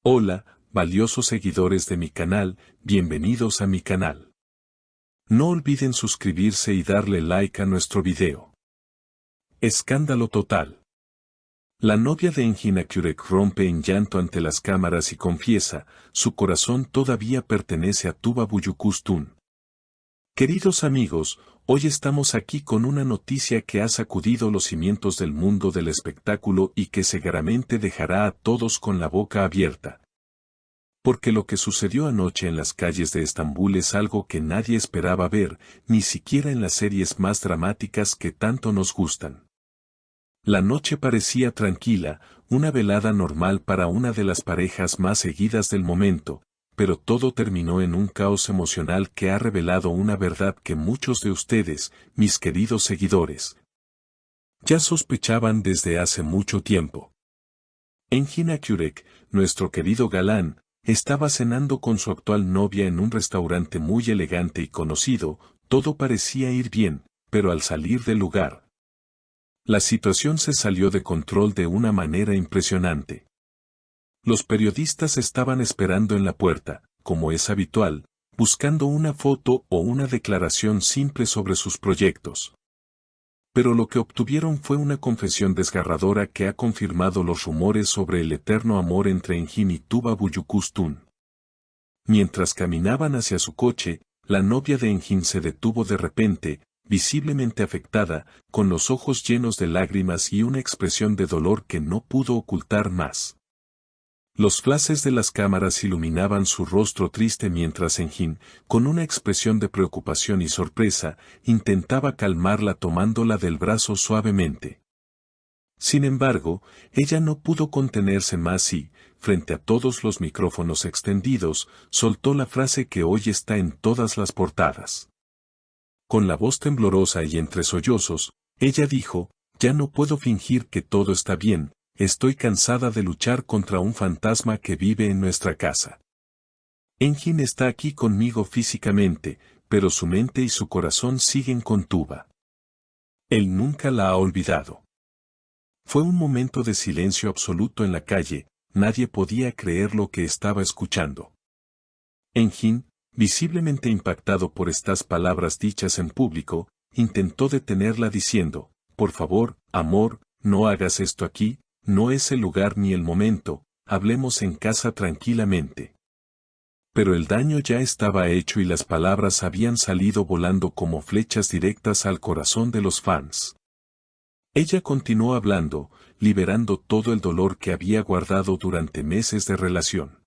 Hola, valiosos seguidores de mi canal, bienvenidos a mi canal. No olviden suscribirse y darle like a nuestro video. Escándalo total. La novia de Engin Akyurek rompe en llanto ante las cámaras y confiesa, su corazón todavía pertenece a Tuba Büyüküstün. Queridos amigos, hoy estamos aquí con una noticia que ha sacudido los cimientos del mundo del espectáculo y que seguramente dejará a todos con la boca abierta. Porque lo que sucedió anoche en las calles de Estambul es algo que nadie esperaba ver, ni siquiera en las series más dramáticas que tanto nos gustan. La noche parecía tranquila, una velada normal para una de las parejas más seguidas del momento, pero todo terminó en un caos emocional que ha revelado una verdad que muchos de ustedes, mis queridos seguidores, ya sospechaban desde hace mucho tiempo. Engin Akyurek, nuestro querido galán, estaba cenando con su actual novia en un restaurante muy elegante y conocido, todo parecía ir bien, pero al salir del lugar, la situación se salió de control de una manera impresionante. Los periodistas estaban esperando en la puerta, como es habitual, buscando una foto o una declaración simple sobre sus proyectos. Pero lo que obtuvieron fue una confesión desgarradora que ha confirmado los rumores sobre el eterno amor entre Engin y Tuba Büyüküstün. Mientras caminaban hacia su coche, la novia de Engin se detuvo de repente, visiblemente afectada, con los ojos llenos de lágrimas y una expresión de dolor que no pudo ocultar más. Los flashes de las cámaras iluminaban su rostro triste mientras Engin, con una expresión de preocupación y sorpresa, intentaba calmarla tomándola del brazo suavemente. Sin embargo, ella no pudo contenerse más y, frente a todos los micrófonos extendidos, soltó la frase que hoy está en todas las portadas. Con la voz temblorosa y entre sollozos, ella dijo, «Ya no puedo fingir que todo está bien. Estoy cansada de luchar contra un fantasma que vive en nuestra casa. Engin está aquí conmigo físicamente, pero su mente y su corazón siguen con Tuba. Él nunca la ha olvidado». Fue un momento de silencio absoluto en la calle, nadie podía creer lo que estaba escuchando. Engin, visiblemente impactado por estas palabras dichas en público, intentó detenerla diciendo, «Por favor, amor, no hagas esto aquí. No es el lugar ni el momento, hablemos en casa tranquilamente». Pero el daño ya estaba hecho y las palabras habían salido volando como flechas directas al corazón de los fans. Ella continuó hablando, liberando todo el dolor que había guardado durante meses de relación.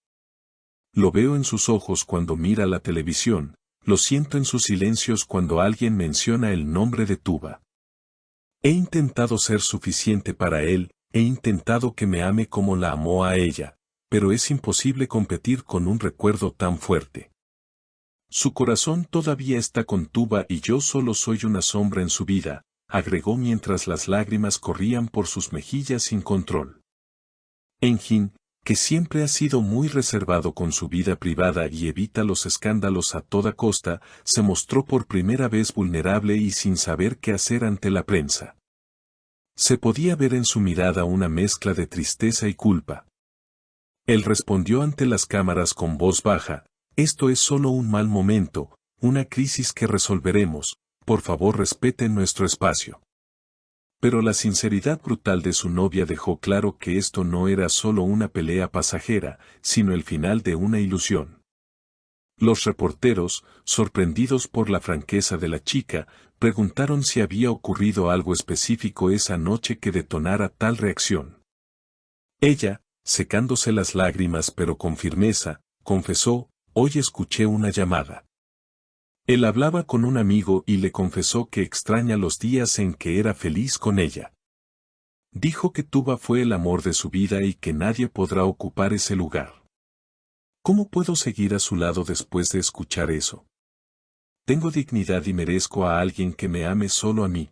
«Lo veo en sus ojos cuando mira la televisión, lo siento en sus silencios cuando alguien menciona el nombre de Tuba. He intentado ser suficiente para él. He intentado que me ame como la amó a ella, pero es imposible competir con un recuerdo tan fuerte. Su corazón todavía está con Tuba y yo solo soy una sombra en su vida», agregó mientras las lágrimas corrían por sus mejillas sin control. Engin, que siempre ha sido muy reservado con su vida privada y evita los escándalos a toda costa, se mostró por primera vez vulnerable y sin saber qué hacer ante la prensa. Se podía ver en su mirada una mezcla de tristeza y culpa. Él respondió ante las cámaras con voz baja, «Esto es solo un mal momento, una crisis que resolveremos, por favor respeten nuestro espacio». Pero la sinceridad brutal de su novia dejó claro que esto no era solo una pelea pasajera, sino el final de una ilusión. Los reporteros, sorprendidos por la franqueza de la chica, preguntaron si había ocurrido algo específico esa noche que detonara tal reacción. Ella, secándose las lágrimas pero con firmeza, confesó, «Hoy escuché una llamada». Él hablaba con un amigo y le confesó que extraña los días en que era feliz con ella. Dijo que Tuba fue el amor de su vida y que nadie podrá ocupar ese lugar. «¿Cómo puedo seguir a su lado después de escuchar eso? Tengo dignidad y merezco a alguien que me ame solo a mí».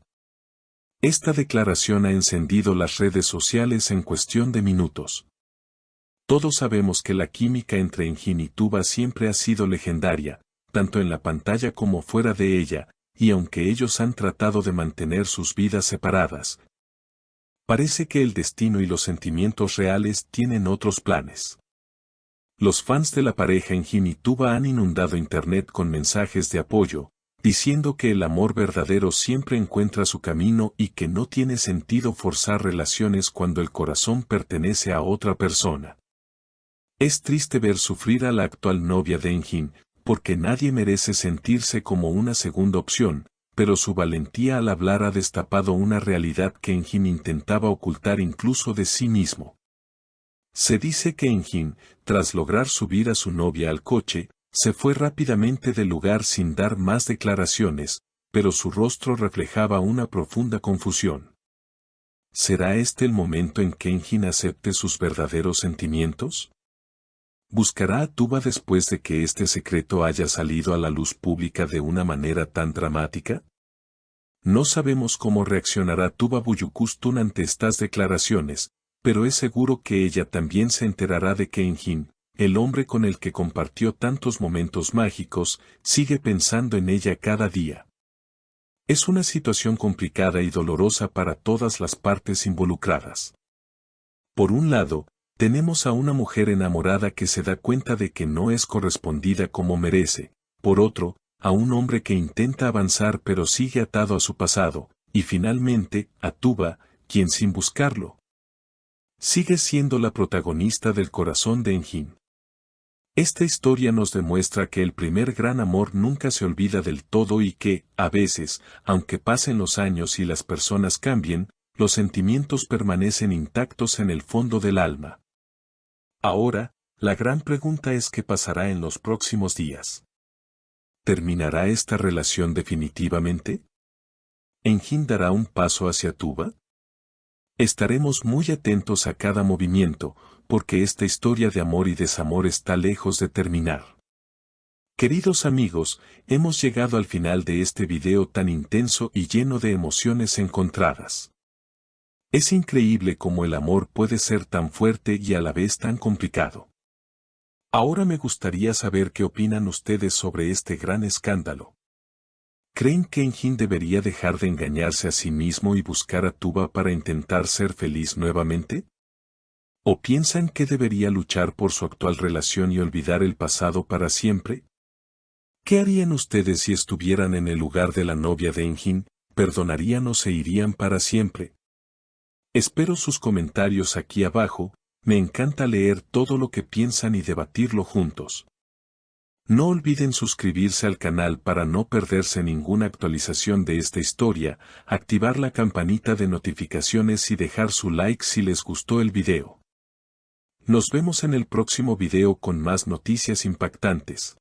Esta declaración ha encendido las redes sociales en cuestión de minutos. Todos sabemos que la química entre Engin y Tuba siempre ha sido legendaria, tanto en la pantalla como fuera de ella, y aunque ellos han tratado de mantener sus vidas separadas, parece que el destino y los sentimientos reales tienen otros planes. Los fans de la pareja Enjin y Tuba han inundado internet con mensajes de apoyo, diciendo que el amor verdadero siempre encuentra su camino y que no tiene sentido forzar relaciones cuando el corazón pertenece a otra persona. Es triste ver sufrir a la actual novia de Enjin, porque nadie merece sentirse como una segunda opción, pero su valentía al hablar ha destapado una realidad que Enjin intentaba ocultar incluso de sí mismo. Se dice que Enjin, tras lograr subir a su novia al coche, se fue rápidamente del lugar sin dar más declaraciones, pero su rostro reflejaba una profunda confusión. ¿Será este el momento en que Enjin acepte sus verdaderos sentimientos? ¿Buscará a Tuba después de que este secreto haya salido a la luz pública de una manera tan dramática? No sabemos cómo reaccionará Tuba Büyüküstün ante estas declaraciones, pero es seguro que ella también se enterará de que Enjin, el hombre con el que compartió tantos momentos mágicos, sigue pensando en ella cada día. Es una situación complicada y dolorosa para todas las partes involucradas. Por un lado, tenemos a una mujer enamorada que se da cuenta de que no es correspondida como merece, por otro, a un hombre que intenta avanzar pero sigue atado a su pasado, y finalmente, a Tuba, quien sin buscarlo, sigue siendo la protagonista del corazón de Enjin. Esta historia nos demuestra que el primer gran amor nunca se olvida del todo y que, a veces, aunque pasen los años y las personas cambien, los sentimientos permanecen intactos en el fondo del alma. Ahora, la gran pregunta es qué pasará en los próximos días. ¿Terminará esta relación definitivamente? ¿Enjin dará un paso hacia Tuba? Estaremos muy atentos a cada movimiento, porque esta historia de amor y desamor está lejos de terminar. Queridos amigos, hemos llegado al final de este video tan intenso y lleno de emociones encontradas. Es increíble cómo el amor puede ser tan fuerte y a la vez tan complicado. Ahora me gustaría saber qué opinan ustedes sobre este gran escándalo. ¿Creen que Enjin debería dejar de engañarse a sí mismo y buscar a Tuba para intentar ser feliz nuevamente? ¿O piensan que debería luchar por su actual relación y olvidar el pasado para siempre? ¿Qué harían ustedes si estuvieran en el lugar de la novia de Enjin? ¿Perdonarían o se irían para siempre? Espero sus comentarios aquí abajo, me encanta leer todo lo que piensan y debatirlo juntos. No olviden suscribirse al canal para no perderse ninguna actualización de esta historia, activar la campanita de notificaciones y dejar su like si les gustó el video. Nos vemos en el próximo video con más noticias impactantes.